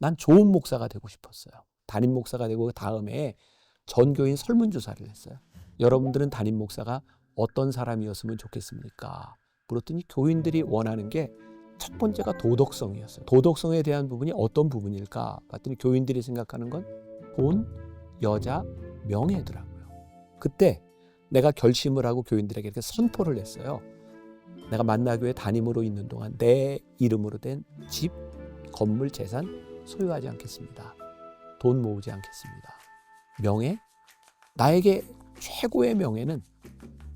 난 좋은 목사가 되고 싶었어요. 담임 목사가 되고 그 다음에 전교인 설문조사를 했어요. 여러분들은 담임 목사가 어떤 사람이었으면 좋겠습니까? 물었더니 교인들이 원하는 게 첫 번째가 도덕성이었어요. 도덕성에 대한 부분이 어떤 부분일까? 봤더니 교인들이 생각하는 건 돈, 여자, 명예더라고요. 그때 내가 결심을 하고 교인들에게 이렇게 선포를 했어요. 내가 만나교회 담임으로 있는 동안 내 이름으로 된 집, 건물, 재산 소유하지 않겠습니다. 돈 모으지 않겠습니다. 명예? 나에게 최고의 명예는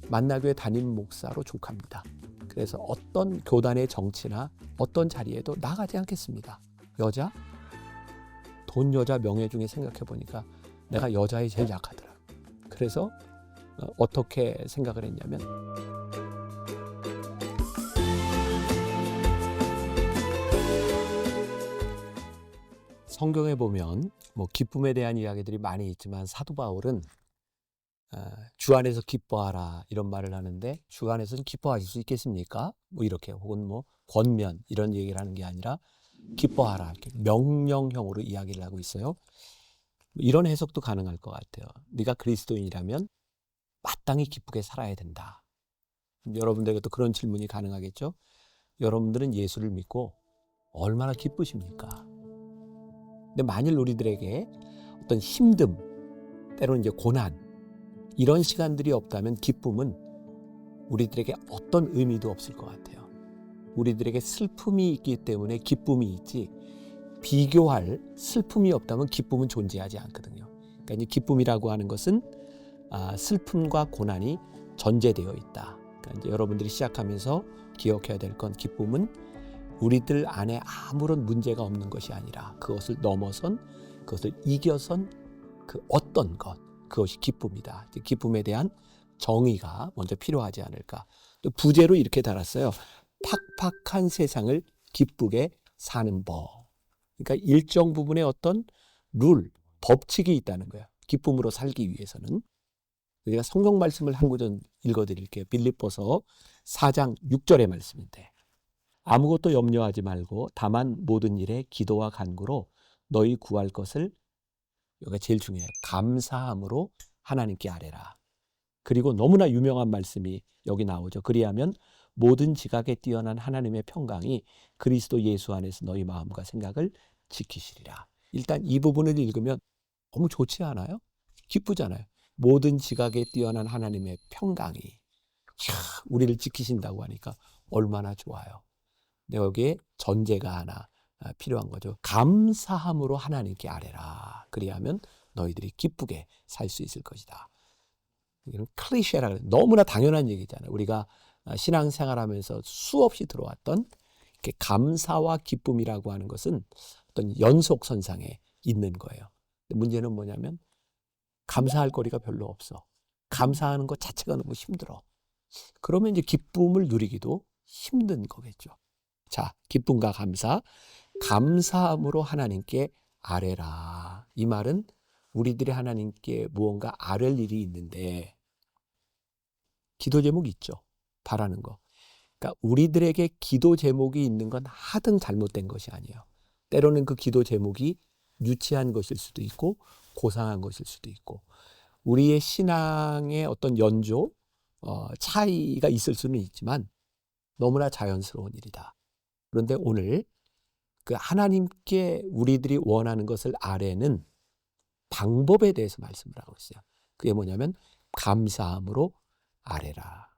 만나교회 담임 목사로 족합니다. 그래서 어떤 교단의 정치나 어떤 자리에도 나가지 않겠습니다. 여자? 돈, 여자, 명예 중에 생각해 보니까 내가 여자에 제일 약하더라. 그래서 어떻게 생각을 했냐면 성경에 보면 기쁨에 대한 이야기들이 많이 있지만 사도 바울은 주 안에서 기뻐하라 이런 말을 하는데 주 안에서는 기뻐하실 수 있겠습니까? 이렇게 혹은 권면 이런 얘기를 하는 게 아니라 기뻐하라 이렇게 명령형으로 이야기를 하고 있어요. 이런 해석도 가능할 것 같아요. 네가 그리스도인이라면 마땅히 기쁘게 살아야 된다. 여러분들에게도 그런 질문이 가능하겠죠? 여러분들은 예수를 믿고 얼마나 기쁘십니까? 근데 만일 우리들에게 어떤 힘듦, 때로는 이제 고난 이런 시간들이 없다면 기쁨은 우리들에게 어떤 의미도 없을 것 같아요. 우리들에게 슬픔이 있기 때문에 기쁨이 있지 비교할 슬픔이 없다면 기쁨은 존재하지 않거든요. 그러니까 이제 기쁨이라고 하는 것은 슬픔과 고난이 전제되어 있다. 그러니까 이제 여러분들이 시작하면서 기억해야 될 건 기쁨은 우리들 안에 아무런 문제가 없는 것이 아니라 그것을 넘어선 그것을 이겨선 그 어떤 것 그것이 기쁨이다. 기쁨에 대한 정의가 먼저 필요하지 않을까. 또 부제로 이렇게 달았어요. 팍팍한 세상을 기쁘게 사는 법. 그러니까 일정 부분의 어떤 룰, 법칙이 있다는 거예요. 기쁨으로 살기 위해서는. 제가 성경 말씀을 한 구절 읽어드릴게요. 빌립보서 4장 6절의 말씀인데 아무것도 염려하지 말고 다만 모든 일에 기도와 간구로 너희 구할 것을 여기가 제일 중요해요. 감사함으로 하나님께 아뢰라. 그리고 너무나 유명한 말씀이 여기 나오죠. 그리하면 모든 지각에 뛰어난 하나님의 평강이 그리스도 예수 안에서 너희 마음과 생각을 지키시리라. 일단 이 부분을 읽으면 너무 좋지 않아요? 기쁘잖아요. 모든 지각에 뛰어난 하나님의 평강이 우리를 지키신다고 하니까 얼마나 좋아요. 근데 여기에 전제가 하나 필요한 거죠. 감사함으로 하나님께 아뢰라. 그리하면 너희들이 기쁘게 살 수 있을 것이다. 이건 클리셰라 그래요. 너무나 당연한 얘기잖아요. 우리가 신앙생활하면서 수없이 들어왔던 이렇게 감사와 기쁨이라고 하는 것은 어떤 연속선상에 있는 거예요. 근데 문제는 뭐냐면 감사할 거리가 별로 없어. 감사하는 것 자체가 너무 힘들어. 그러면 이제 기쁨을 누리기도 힘든 거겠죠. 자, 기쁨과 감사, 감사함으로 하나님께 아뢰라. 이 말은 우리들이 하나님께 무언가 아뢰 일이 있는데 기도 제목이 있죠. 바라는 거. 그러니까 우리들에게 기도 제목이 있는 건 하등 잘못된 것이 아니에요. 때로는 그 기도 제목이 유치한 것일 수도 있고 고상한 것일 수도 있고 우리의 신앙의 어떤 연조, 차이가 있을 수는 있지만 너무나 자연스러운 일이다. 그런데 오늘 그 하나님께 우리들이 원하는 것을 아뢰는 방법에 대해서 말씀을 하고 있어요. 그게 뭐냐면 감사함으로 아뢰라.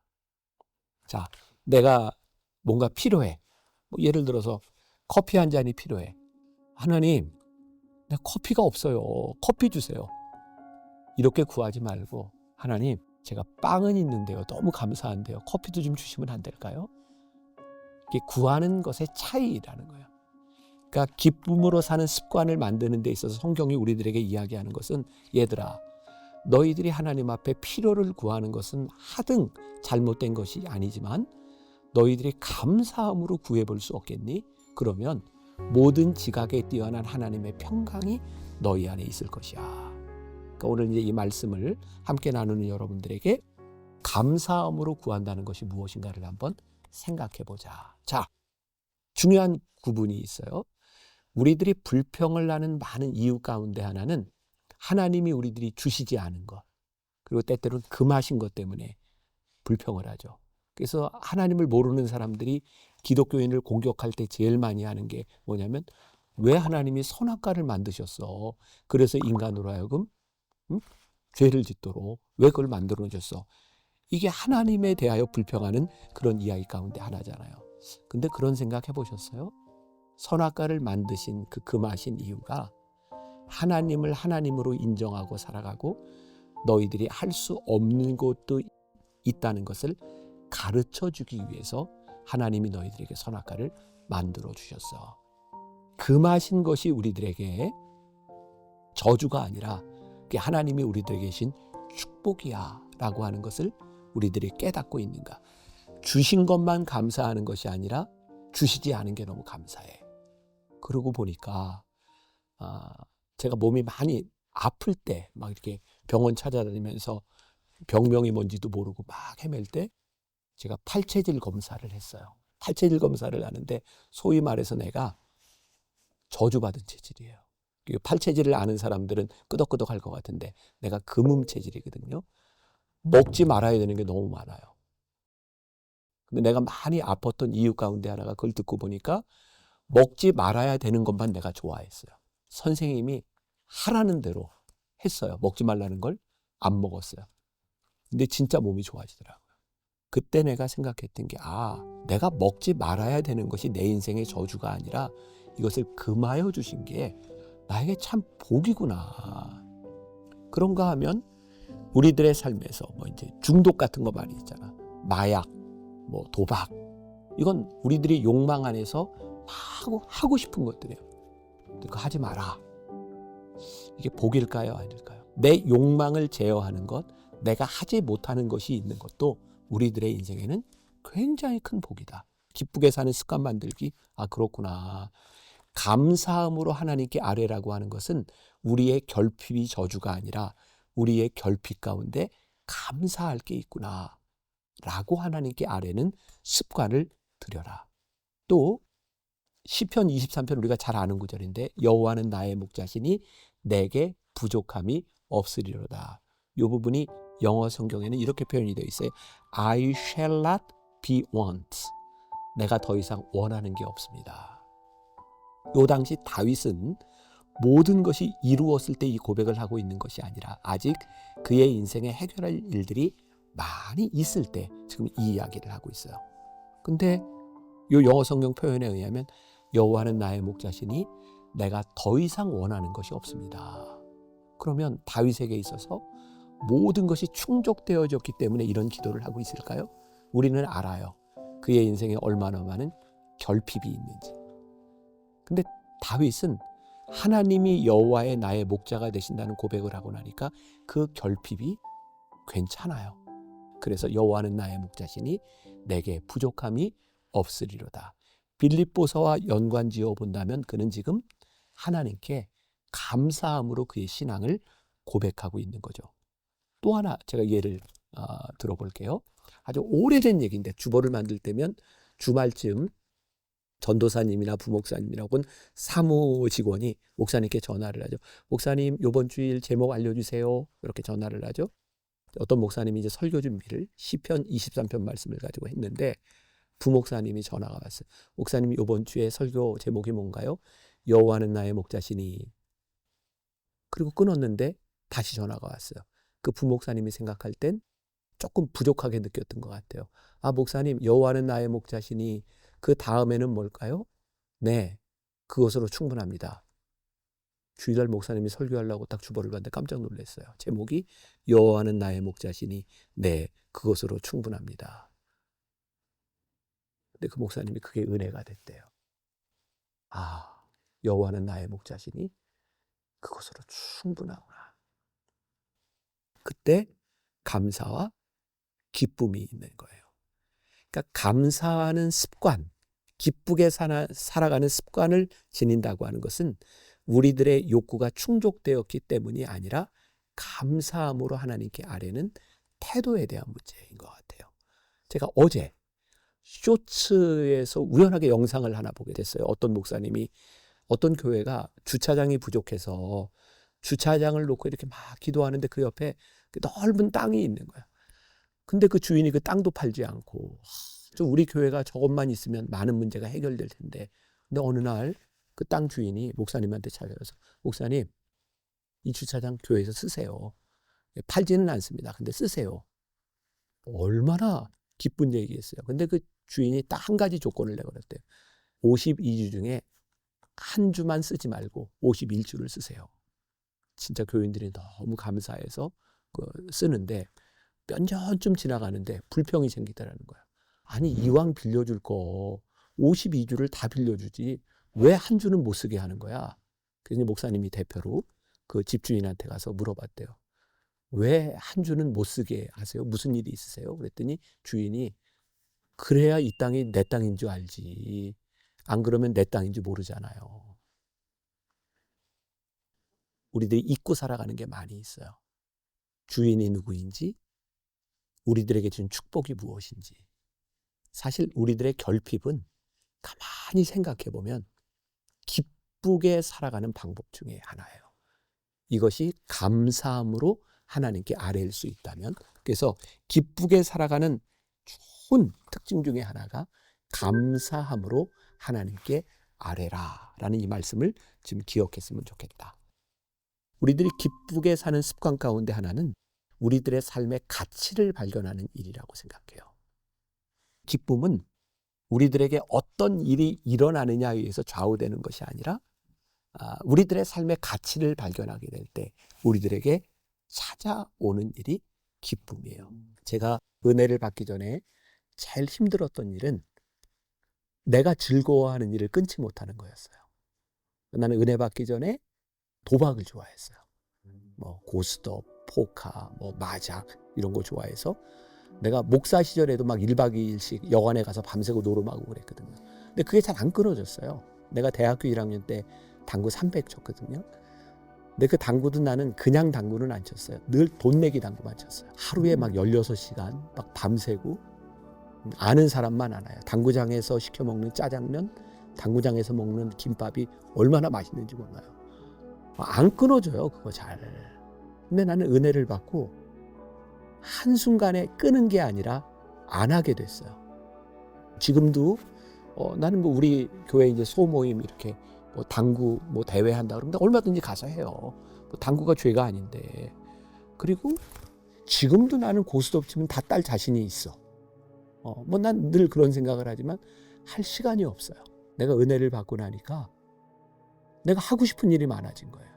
자, 내가 뭔가 필요해. 예를 들어서 커피 한 잔이 필요해. 하나님, 내 커피가 없어요. 커피 주세요. 이렇게 구하지 말고 하나님, 제가 빵은 있는데요. 너무 감사한데요. 커피도 좀 주시면 안 될까요? 이게 구하는 것의 차이라는 거예요. 그러니까 기쁨으로 사는 습관을 만드는 데 있어서 성경이 우리들에게 이야기하는 것은 얘들아, 너희들이 하나님 앞에 필요를 구하는 것은 하등 잘못된 것이 아니지만 너희들이 감사함으로 구해볼 수 없겠니? 그러면 모든 지각에 뛰어난 하나님의 평강이 너희 안에 있을 것이야. 그러니까 오늘 이제 이 말씀을 함께 나누는 여러분들에게 감사함으로 구한다는 것이 무엇인가를 한번 생각해 보자. 자, 중요한 구분이 있어요. 우리들이 불평을 하는 많은 이유 가운데 하나는 하나님이 우리들이 주시지 않은 것, 그리고 때때로는 금하신 것 때문에 불평을 하죠. 그래서 하나님을 모르는 사람들이 기독교인을 공격할 때 제일 많이 하는 게 뭐냐면, 왜 하나님이 선악과를 만드셨어? 그래서 인간으로 하여금 죄를 짓도록 왜 그걸 만들어 놓으셨어? 이게 하나님에 대하여 불평하는 그런 이야기 가운데 하나잖아요. 근데 그런 생각 해보셨어요? 선악과를 만드신 그 금하신 이유가 하나님을 하나님으로 인정하고 살아가고 너희들이 할 수 없는 것도 있다는 것을 가르쳐 주기 위해서 하나님이 너희들에게 선악과를 만들어 주셨어. 금하신 것이 우리들에게 저주가 아니라 하나님이 우리들에게 계신 축복이야 라고 하는 것을 우리들이 깨닫고 있는가. 주신 것만 감사하는 것이 아니라 주시지 않은 게 너무 감사해. 그러고 보니까 제가 몸이 많이 아플 때 막 이렇게 병원 찾아다니면서 병명이 뭔지도 모르고 막 헤맬 때 제가 팔체질 검사를 했어요. 팔체질 검사를 하는데 소위 말해서 내가 저주받은 체질이에요. 팔체질을 아는 사람들은 끄덕끄덕할 것 같은데 내가 금음 체질이거든요. 먹지 말아야 되는 게 너무 많아요. 근데 내가 많이 아팠던 이유 가운데 하나가 그걸 듣고 보니까 먹지 말아야 되는 것만 내가 좋아했어요. 선생님이 하라는 대로 했어요. 먹지 말라는 걸 안 먹었어요. 근데 진짜 몸이 좋아지더라고요. 그때 내가 생각했던 게 내가 먹지 말아야 되는 것이 내 인생의 저주가 아니라 이것을 금하여 주신 게 나에게 참 복이구나. 그런가 하면 우리들의 삶에서 이제 중독 같은 거 많이 있잖아. 마약, 도박. 이건 우리들이 욕망 안에서 하고 싶은 것들이에요. 그거 하지 마라. 이게 복일까요? 아닐까요? 내 욕망을 제어하는 것, 내가 하지 못하는 것이 있는 것도 우리들의 인생에는 굉장히 큰 복이다. 기쁘게 사는 습관 만들기. 그렇구나. 감사함으로 하나님께 아뢰라고 하는 것은 우리의 결핍이 저주가 아니라 우리의 결핍 가운데 감사할 게 있구나 라고 하나님께 아뢰는 습관을 들여라. 또 시편 23편 우리가 잘 아는 구절인데 여호와는 나의 목자시니 내게 부족함이 없으리로다. 이 부분이 영어 성경에는 이렇게 표현이 되어 있어요. I shall not be want. 내가 더 이상 원하는 게 없습니다. 요 당시 다윗은 모든 것이 이루었을 때 이 고백을 하고 있는 것이 아니라 아직 그의 인생에 해결할 일들이 많이 있을 때 지금 이 이야기를 하고 있어요. 근데 요 영어 성경 표현에 의하면 여호와는 나의 목자시니 내가 더 이상 원하는 것이 없습니다. 그러면 다윗에게 있어서 모든 것이 충족되어졌기 때문에 이런 기도를 하고 있을까요? 우리는 알아요. 그의 인생에 얼마나 많은 결핍이 있는지. 근데 다윗은 하나님이 여호와의 나의 목자가 되신다는 고백을 하고 나니까 그 결핍이 괜찮아요. 그래서 여호와는 나의 목자시니 내게 부족함이 없으리로다. 빌립보서와 연관지어 본다면 그는 지금 하나님께 감사함으로 그의 신앙을 고백하고 있는 거죠. 또 하나 제가 예를 들어볼게요. 아주 오래된 얘기인데 주보를 만들 때면 주말쯤 전도사님이나 부목사님이나 혹은 사무 직원이 목사님께 전화를 하죠. 목사님 이번 주일 제목 알려주세요. 이렇게 전화를 하죠. 어떤 목사님이 이제 설교 준비를 시편 23편 말씀을 가지고 했는데 부목사님이 전화가 왔어요. 목사님 이번 주에 설교 제목이 뭔가요? 여호와는 나의 목자시니. 그리고 끊었는데 다시 전화가 왔어요. 그 부목사님이 생각할 땐 조금 부족하게 느꼈던 것 같아요. 목사님 여호와는 나의 목자시니 그 다음에는 뭘까요? 네, 그것으로 충분합니다. 주일날 목사님이 설교하려고 딱 주보를 봤는데 깜짝 놀랐어요. 제목이 여호와는 나의 목자시니 네, 그것으로 충분합니다. 근데 그 목사님이 그게 은혜가 됐대요. 여호와는 나의 목자시니 그것으로 충분하구나. 그때 감사와 기쁨이 있는 거예요. 그러니까 감사하는 습관, 기쁘게 살아가는 습관을 지닌다고 하는 것은 우리들의 욕구가 충족되었기 때문이 아니라 감사함으로 하나님께 아뢰는 태도에 대한 문제인 것 같아요. 제가 어제 쇼츠에서 우연하게 영상을 하나 보게 됐어요. 어떤 목사님이 어떤 교회가 주차장이 부족해서 주차장을 놓고 이렇게 막 기도하는데 그 옆에 그 넓은 땅이 있는 거야. 근데 그 주인이 그 땅도 팔지 않고 좀 우리 교회가 저것만 있으면 많은 문제가 해결될 텐데. 근데 어느 날 그 땅 주인이 목사님한테 찾아와서 목사님 이 주차장 교회에서 쓰세요. 팔지는 않습니다. 근데 쓰세요. 얼마나 기쁜 얘기겠어요. 근데 그 주인이 딱 한 가지 조건을 내걸었대요. 52주 중에 한 주만 쓰지 말고 51주를 쓰세요. 진짜 교인들이 너무 감사해서 쓰는데 몇 년쯤 지나가는데 불평이 생기더라는 거야. 아니 이왕 빌려줄 거 52주를 다 빌려주지 왜 한 주는 못 쓰게 하는 거야. 그래서 목사님이 대표로 그 집주인한테 가서 물어봤대요. 왜 한 주는 못 쓰게 하세요? 무슨 일이 있으세요? 그랬더니 주인이 그래야 이 땅이 내 땅인 줄 알지. 안 그러면 내 땅인 줄 모르잖아요. 우리들이 잊고 살아가는 게 많이 있어요. 주인이 누구인지, 우리들에게 준 축복이 무엇인지. 사실 우리들의 결핍은 가만히 생각해 보면 기쁘게 살아가는 방법 중에 하나예요. 이것이 감사함으로 하나님께 아뢰일 수 있다면, 그래서 기쁘게 살아가는 좋은 특징 중에 하나가 감사함으로 하나님께 아뢰라 라는 이 말씀을 지금 기억했으면 좋겠다. 우리들이 기쁘게 사는 습관 가운데 하나는 우리들의 삶의 가치를 발견하는 일이라고 생각해요. 기쁨은 우리들에게 어떤 일이 일어나느냐에 의해서 좌우되는 것이 아니라 우리들의 삶의 가치를 발견하게 될 때 우리들에게 찾아오는 일이 기쁨이에요. 제가 은혜를 받기 전에 제일 힘들었던 일은 내가 즐거워하는 일을 끊지 못하는 거였어요. 나는 은혜 받기 전에 도박을 좋아했어요. 뭐 고스톱, 포카, 뭐 마작 이런 거 좋아해서 내가 목사 시절에도 막 1박 2일씩 여관에 가서 밤새고 노름하고 그랬거든요. 근데 그게 잘 안 끊어졌어요. 내가 대학교 1학년 때 당구 300 쳤거든요. 근데 그 당구도 나는 그냥 당구는 안 쳤어요. 늘 돈 내기 당구만 쳤어요. 하루에 막 16시간 막 밤새고 아는 사람만 알아요. 당구장에서 시켜 먹는 짜장면, 당구장에서 먹는 김밥이 얼마나 맛있는지 몰라요. 안 끊어져요, 그거 잘. 근데 나는 은혜를 받고 한순간에 끄는 게 아니라 안 하게 됐어요. 지금도 나는 뭐 우리 교회 이제 소모임 이렇게 뭐 당구 뭐 대회 한다 그러면 얼마든지 가서 해요. 뭐 당구가 죄가 아닌데. 그리고 지금도 나는 고스톱 치면 다 딸 자신이 있어. 뭐 난 늘 그런 생각을 하지만 할 시간이 없어요. 내가 은혜를 받고 나니까 내가 하고 싶은 일이 많아진 거예요.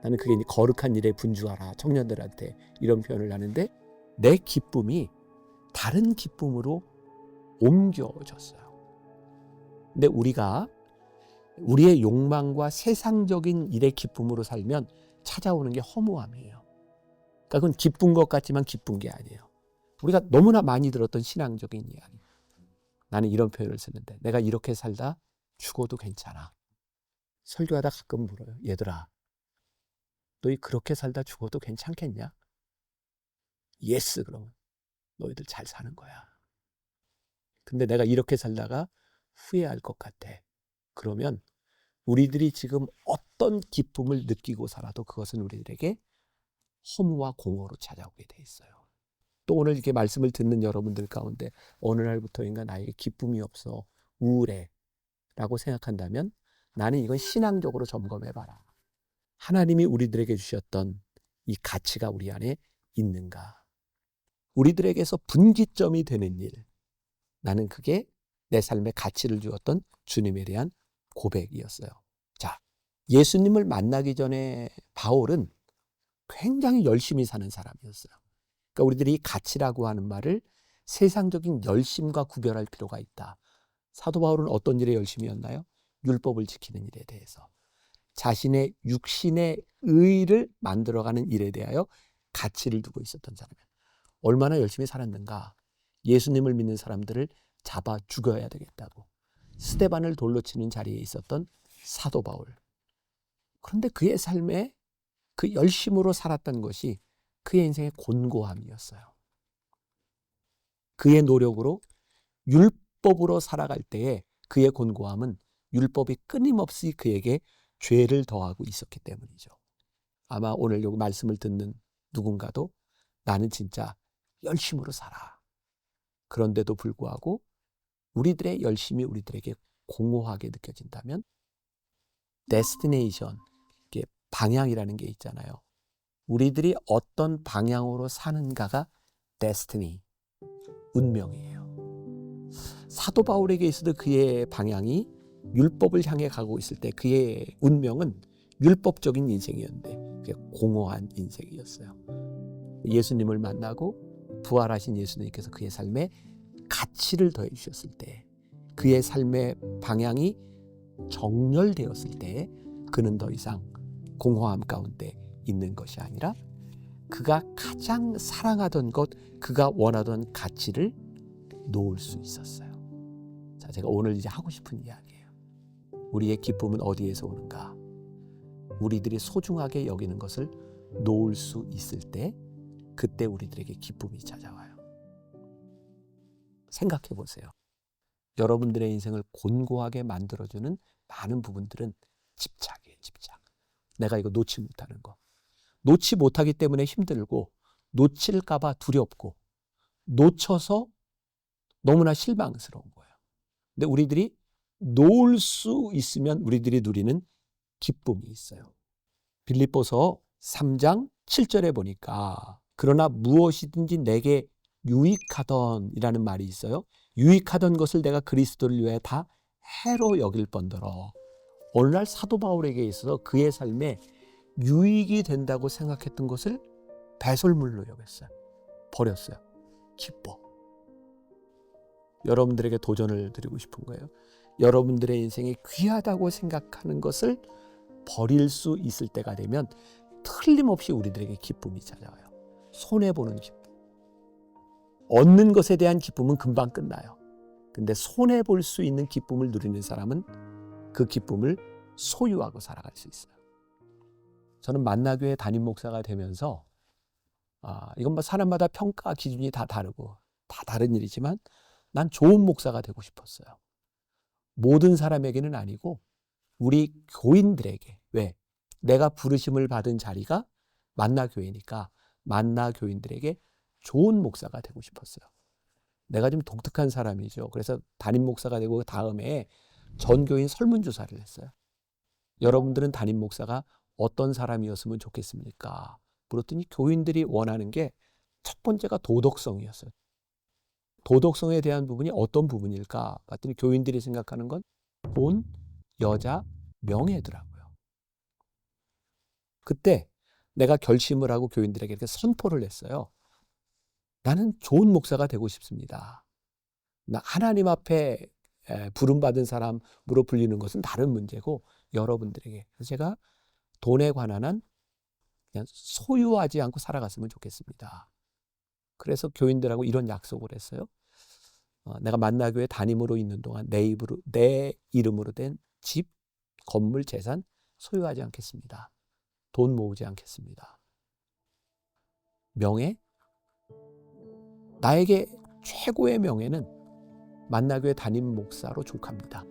나는 그게 거룩한 일에 분주하라 청년들한테 이런 표현을 하는데 내 기쁨이 다른 기쁨으로 옮겨졌어요. 근데 우리가 우리의 욕망과 세상적인 일의 기쁨으로 살면 찾아오는 게 허무함이에요. 그러니까 그건 기쁜 것 같지만 기쁜 게 아니에요. 우리가 너무나 많이 들었던 신앙적인 이야기. 나는 이런 표현을 쓰는데 내가 이렇게 살다 죽어도 괜찮아. 설교하다 가끔 물어요. 얘들아, 너희 그렇게 살다 죽어도 괜찮겠냐? 예스 그러면 너희들 잘 사는 거야. 근데 내가 이렇게 살다가 후회할 것 같아. 그러면 우리들이 지금 어떤 기쁨을 느끼고 살아도 그것은 우리들에게 허무와 공허로 찾아오게 돼 있어요. 또 오늘 이렇게 말씀을 듣는 여러분들 가운데 어느 날부터인가 나에게 기쁨이 없어 우울해 라고 생각한다면 나는 이건 신앙적으로 점검해봐라. 하나님이 우리들에게 주셨던 이 가치가 우리 안에 있는가. 우리들에게서 분기점이 되는 일. 나는 그게 내 삶에 가치를 주었던 주님에 대한 고백이었어요. 자, 예수님을 만나기 전에 바울은 굉장히 열심히 사는 사람이었어요. 그러니까 우리들이 이 가치라고 하는 말을 세상적인 열심과 구별할 필요가 있다. 사도 바울은 어떤 일에 열심이었나요? 율법을 지키는 일에 대해서. 자신의 육신의 의를 만들어가는 일에 대하여 가치를 두고 있었던 사람이에요. 얼마나 열심히 살았는가. 예수님을 믿는 사람들을 잡아 죽여야 되겠다고 스데반을 돌로 치는 자리에 있었던 사도 바울. 그런데 그의 삶에 그 열심으로 살았던 것이 그의 인생의 곤고함이었어요. 그의 노력으로 율법으로 살아갈 때에 그의 곤고함은 율법이 끊임없이 그에게 죄를 더하고 있었기 때문이죠. 아마 오늘 여기 말씀을 듣는 누군가도 나는 진짜 열심으로 살아. 그런데도 불구하고 우리들의 열심이 우리들에게 공허하게 느껴진다면 데스티네이션, 이게 방향이라는 게 있잖아요. 우리들이 어떤 방향으로 사는가가 데스티니, 운명이에요. 사도 바울에게 있어도 그의 방향이 율법을 향해 가고 있을 때 그의 운명은 율법적인 인생이었는데 그게 공허한 인생이었어요. 예수님을 만나고 부활하신 예수님께서 그의 삶에 가치를 더해 주셨을 때, 그의 삶의 방향이 정렬되었을 때 그는 더 이상 공허함 가운데 있는 것이 아니라 그가 가장 사랑하던 것, 그가 원하던 가치를 놓을 수 있었어요. 자, 제가 오늘 이제 하고 싶은 이야기예요. 우리의 기쁨은 어디에서 오는가? 우리들이 소중하게 여기는 것을 놓을 수 있을 때, 그때 우리들에게 기쁨이 찾아와요. 생각해 보세요. 여러분들의 인생을 곤고하게 만들어주는 많은 부분들은 집착이에요, 집착. 내가 이거 놓지 못하는 거. 놓지 못하기 때문에 힘들고, 놓칠까봐 두렵고, 놓쳐서 너무나 실망스러운 거예요. 근데 우리들이 놓을 수 있으면 우리들이 누리는 기쁨이 있어요. 빌립보서 3장 7절에 보니까 그러나 무엇이든지 내게 유익하던 이라는 말이 있어요. 유익하던 것을 내가 그리스도를 위해 다 해로 여길 뿐더러, 오늘날 사도 바울에게 있어서 그의 삶에 유익이 된다고 생각했던 것을 배설물로 여겼어요. 버렸어요. 기뻐. 여러분들에게 도전을 드리고 싶은 거예요. 여러분들의 인생이 귀하다고 생각하는 것을 버릴 수 있을 때가 되면 틀림없이 우리들에게 기쁨이 찾아와요. 손해보는 기쁨. 얻는 것에 대한 기쁨은 금방 끝나요. 근데 손해볼 수 있는 기쁨을 누리는 사람은 그 기쁨을 소유하고 살아갈 수 있어요. 저는 만나교회 담임 목사가 되면서 이건 뭐 사람마다 평가 기준이 다 다르고 다 다른 일이지만 난 좋은 목사가 되고 싶었어요. 모든 사람에게는 아니고 우리 교인들에게. 왜? 내가 부르심을 받은 자리가 만나교회니까 만나교인들에게 좋은 목사가 되고 싶었어요. 내가 좀 독특한 사람이죠. 그래서 담임 목사가 되고 다음에 전교인 설문조사를 했어요. 여러분들은 담임 목사가 어떤 사람이었으면 좋겠습니까? 물었더니 교인들이 원하는 게 첫 번째가 도덕성이었어요. 도덕성에 대한 부분이 어떤 부분일까? 봤더니 교인들이 생각하는 건 돈, 여자, 명예더라고요. 그때 내가 결심을 하고 교인들에게 이렇게 선포를 했어요. 나는 좋은 목사가 되고 싶습니다. 나 하나님 앞에 부름받은 사람으로 불리는 것은 다른 문제고 여러분들에게. 그래서 제가 돈에 관한 한 그냥 소유하지 않고 살아갔으면 좋겠습니다. 그래서 교인들하고 이런 약속을 했어요. 내가 만나교회 담임으로 있는 동안 내 이름으로 된 집, 건물, 재산 소유하지 않겠습니다. 돈 모으지 않겠습니다. 명예? 나에게 최고의 명예는 만나교회 담임 목사로 족합니다.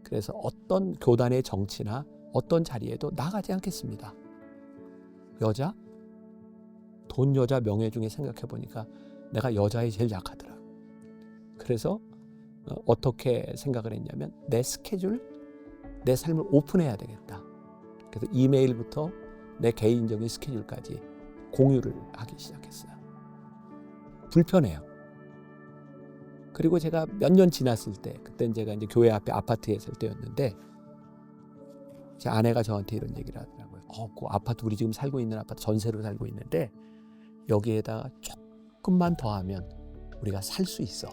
그래서 어떤 교단의 정치나 어떤 자리에도 나가지 않겠습니다. 여자? 돈, 여자, 명예 중에 생각해 보니까 내가 여자에 제일 약하더라. 그래서 어떻게 생각을 했냐면 내 스케줄, 내 삶을 오픈해야 되겠다. 그래서 이메일부터 내 개인적인 스케줄까지 공유를 하기 시작했어요. 불편해요. 그리고 제가 몇 년 지났을 때, 그때는 제가 이제 교회 앞에 아파트에 살 때였는데, 제 아내가 저한테 이런 얘기를 하더라고요. 그 아파트, 우리 지금 살고 있는 아파트 전세로 살고 있는데, 여기에다가 조금만 더 하면 우리가 살 수 있어.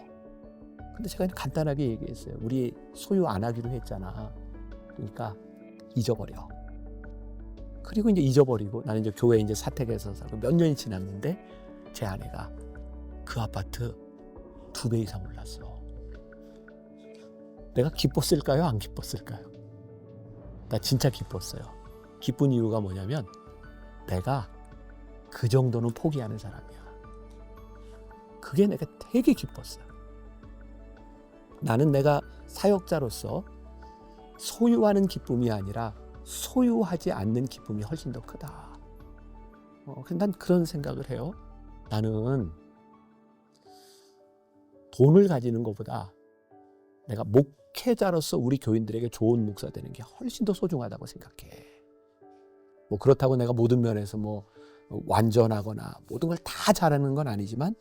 근데 제가 간단하게 얘기했어요. 우리 소유 안 하기로 했잖아. 그러니까 잊어버려. 그리고 이제 잊어버리고 나는 이제 교회에 이제 사택에서 살고 몇 년이 지났는데 제 아내가 그 아파트 2배 이상 올랐어. 내가 기뻤을까요? 안 기뻤을까요? 나 진짜 기뻤어요. 기쁜 이유가 뭐냐면 내가 그 정도는 포기하는 사람이야. 그게 내가 되게 기뻤어요. 나는 내가 사역자로서 소유하는 기쁨이 아니라 소유하지 않는 기쁨이 훨씬 더 크다. 난 그런 생각을 해요. 나는 돈을 가지는 것보다 내가 목회자로서 우리 교인들에게 좋은 목사 되는 게 훨씬 더 소중하다고 생각해. 뭐 그렇다고 내가 모든 면에서 뭐 완전하거나 모든 걸 다 잘하는 건 아니지만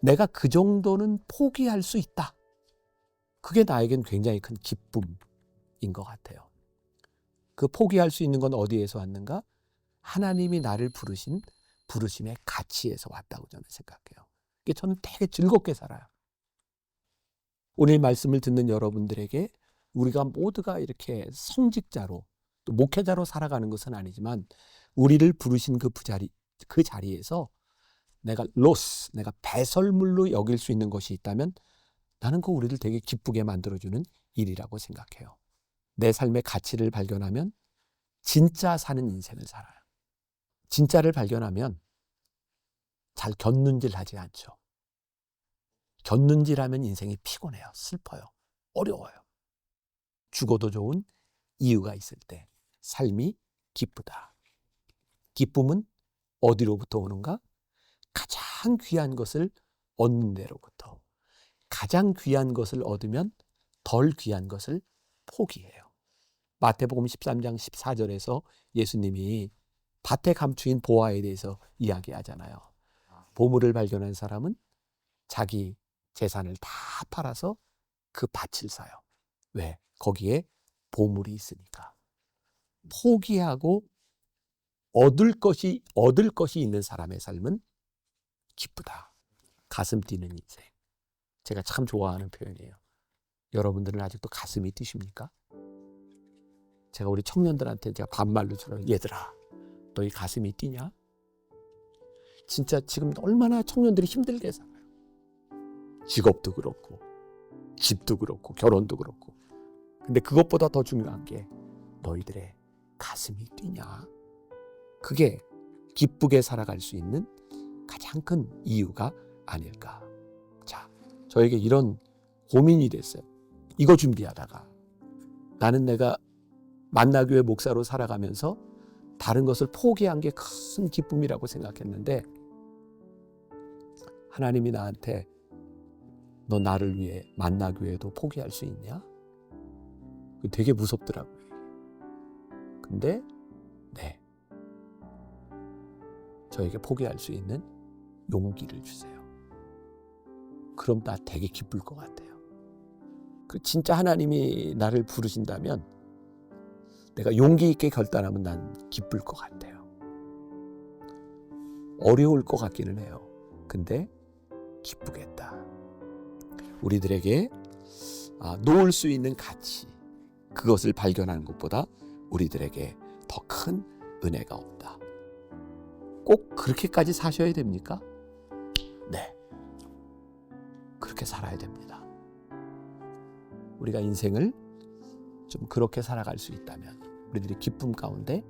내가 그 정도는 포기할 수 있다. 그게 나에겐 굉장히 큰 기쁨인 것 같아요. 그 포기할 수 있는 건 어디에서 왔는가? 하나님이 나를 부르신 부르심의 가치에서 왔다고 저는 생각해요. 이게 저는 되게 즐겁게 살아요. 오늘 말씀을 듣는 여러분들에게 우리가 모두가 이렇게 성직자로 또 목회자로 살아가는 것은 아니지만 우리를 부르신 그 자리에서 내가 내가 배설물로 여길 수 있는 것이 있다면 나는 그 우리를 되게 기쁘게 만들어주는 일이라고 생각해요. 내 삶의 가치를 발견하면 진짜 사는 인생을 살아요. 진짜를 발견하면 잘 곁눈질하지 않죠. 곁눈질하면 인생이 피곤해요. 슬퍼요. 어려워요. 죽어도 좋은 이유가 있을 때 삶이 기쁘다. 기쁨은 어디로부터 오는가? 가장 귀한 것을 얻는 데로부터. 가장 귀한 것을 얻으면 덜 귀한 것을 포기해요. 마태복음 13장 14절에서 예수님이 밭에 감추인 보화에 대해서 이야기하잖아요. 보물을 발견한 사람은 자기 재산을 다 팔아서 그 밭을 사요. 왜? 거기에 보물이 있으니까. 포기하고 얻을 것이 있는 사람의 삶은 기쁘다. 가슴 뛰는 인생. 제가 참 좋아하는 표현이에요. 여러분들은 아직도 가슴이 뛰십니까? 제가 우리 청년들한테 제가 반말로 주는 얘들아, 너희 가슴이 뛰냐? 진짜 지금 얼마나 청년들이 힘들게 살아요. 직업도 그렇고 집도 그렇고 결혼도 그렇고. 근데 그것보다 더 중요한 게 너희들의 가슴이 뛰냐? 그게 기쁘게 살아갈 수 있는 가장 큰 이유가 아닐까. 자, 저에게 이런 고민이 됐어요. 이거 준비하다가 나는 내가 만나교회 목사로 살아가면서 다른 것을 포기한 게 큰 기쁨이라고 생각했는데 하나님이 나한테 너 나를 위해 만나교회도 포기할 수 있냐? 되게 무섭더라고요. 근데 네, 저에게 포기할 수 있는 용기를 주세요. 그럼 나 되게 기쁠 것 같아요. 진짜 하나님이 나를 부르신다면 내가 용기 있게 결단하면 난 기쁠 것 같아요. 어려울 것 같기는 해요. 근데 기쁘겠다. 우리들에게 놓을 수 있는 가치, 그것을 발견하는 것보다 우리들에게 더 큰 은혜가 없다. 꼭 그렇게까지 사셔야 됩니까? 네, 그렇게 살아야 됩니다. 우리가 인생을 좀 그렇게 살아갈 수 있다면 우리들이 기쁨 가운데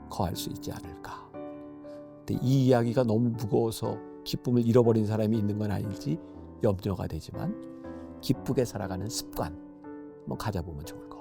거할 수 있지 않을까. 근데 이 이야기가 너무 무거워서 기쁨을 잃어버린 사람이 있는 건 아닐지 염려가 되지만 기쁘게 살아가는 습관 한번 가져보면 좋을 것 같아요.